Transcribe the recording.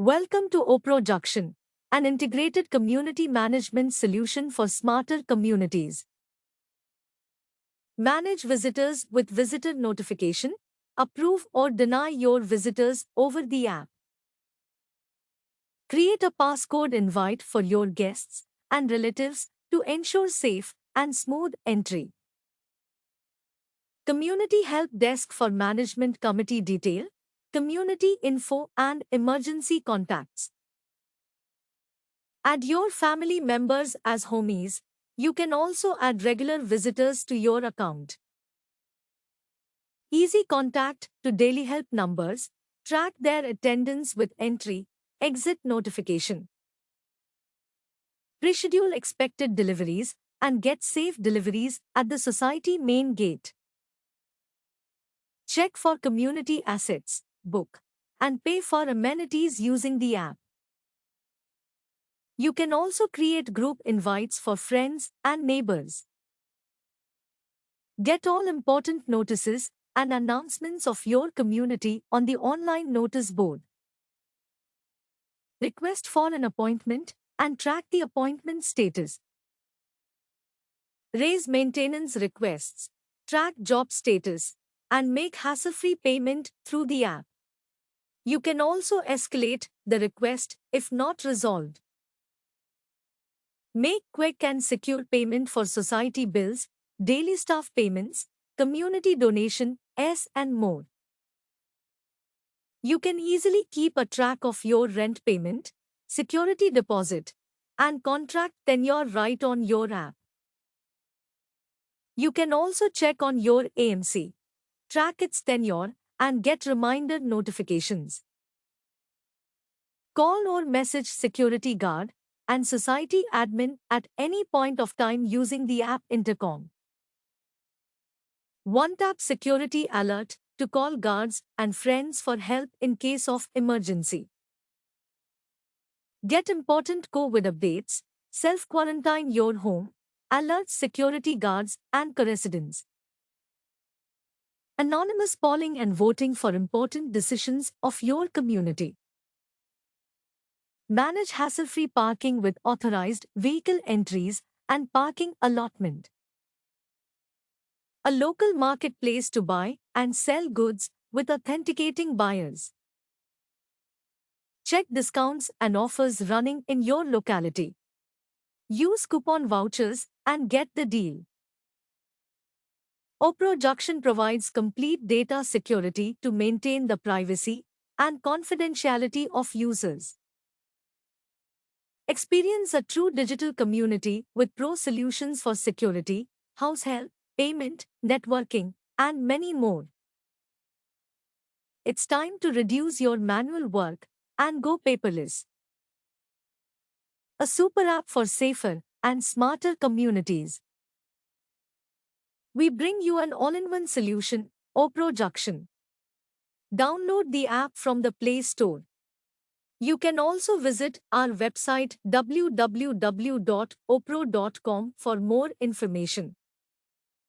Welcome to OPRO an integrated community management solution for smarter communities. Manage visitors with visitor notification. Approve or deny your visitors over the app. Create a passcode invite for your guests and relatives to ensure safe and smooth entry. Community Help Desk for Management Committee Detail, Community Info and Emergency Contacts. Add your family members as homies. You can also add regular visitors to your account. Easy contact to daily help numbers. Track their attendance with entry, exit notification. Pre-schedule expected deliveries and get safe deliveries at the society main gate. Check for community assets, book, and pay for amenities using the app. You can also create group invites for friends and neighbors. Get all important notices and announcements of your community on the online notice board. Request for an appointment and track the appointment status. Raise maintenance requests, track job status, and make hassle-free payment through the app. You can also escalate the request if not resolved. Make quick and secure payment for society bills, daily staff payments, community donation, and more. You can easily keep a track of your rent payment, security deposit, and contract tenure right on your app. You can also check on your AMC, track its tenure, and get reminder notifications. Call or message security guard and society admin at any point of time using the app intercom. One-tap security alert to call guards and friends for help in case of emergency. Get important COVID updates, self-quarantine your home, alert security guards and co-residents. Anonymous polling and voting for important decisions of your community. Manage hassle-free parking with authorized vehicle entries and parking allotment. A local marketplace to buy and sell goods with authenticating buyers. Check discounts and offers running in your locality. Use coupon vouchers and get the deal. OPRO provides complete data security to maintain the privacy and confidentiality of users. Experience a true digital community with pro solutions for security, house help, payment, networking, and many more. It's time to reduce your manual work and go paperless. A super app for safer and smarter communities. We bring you an all-in-one solution, OPRO. Download the app from the Play Store. You can also visit our website www.opro.com for more information.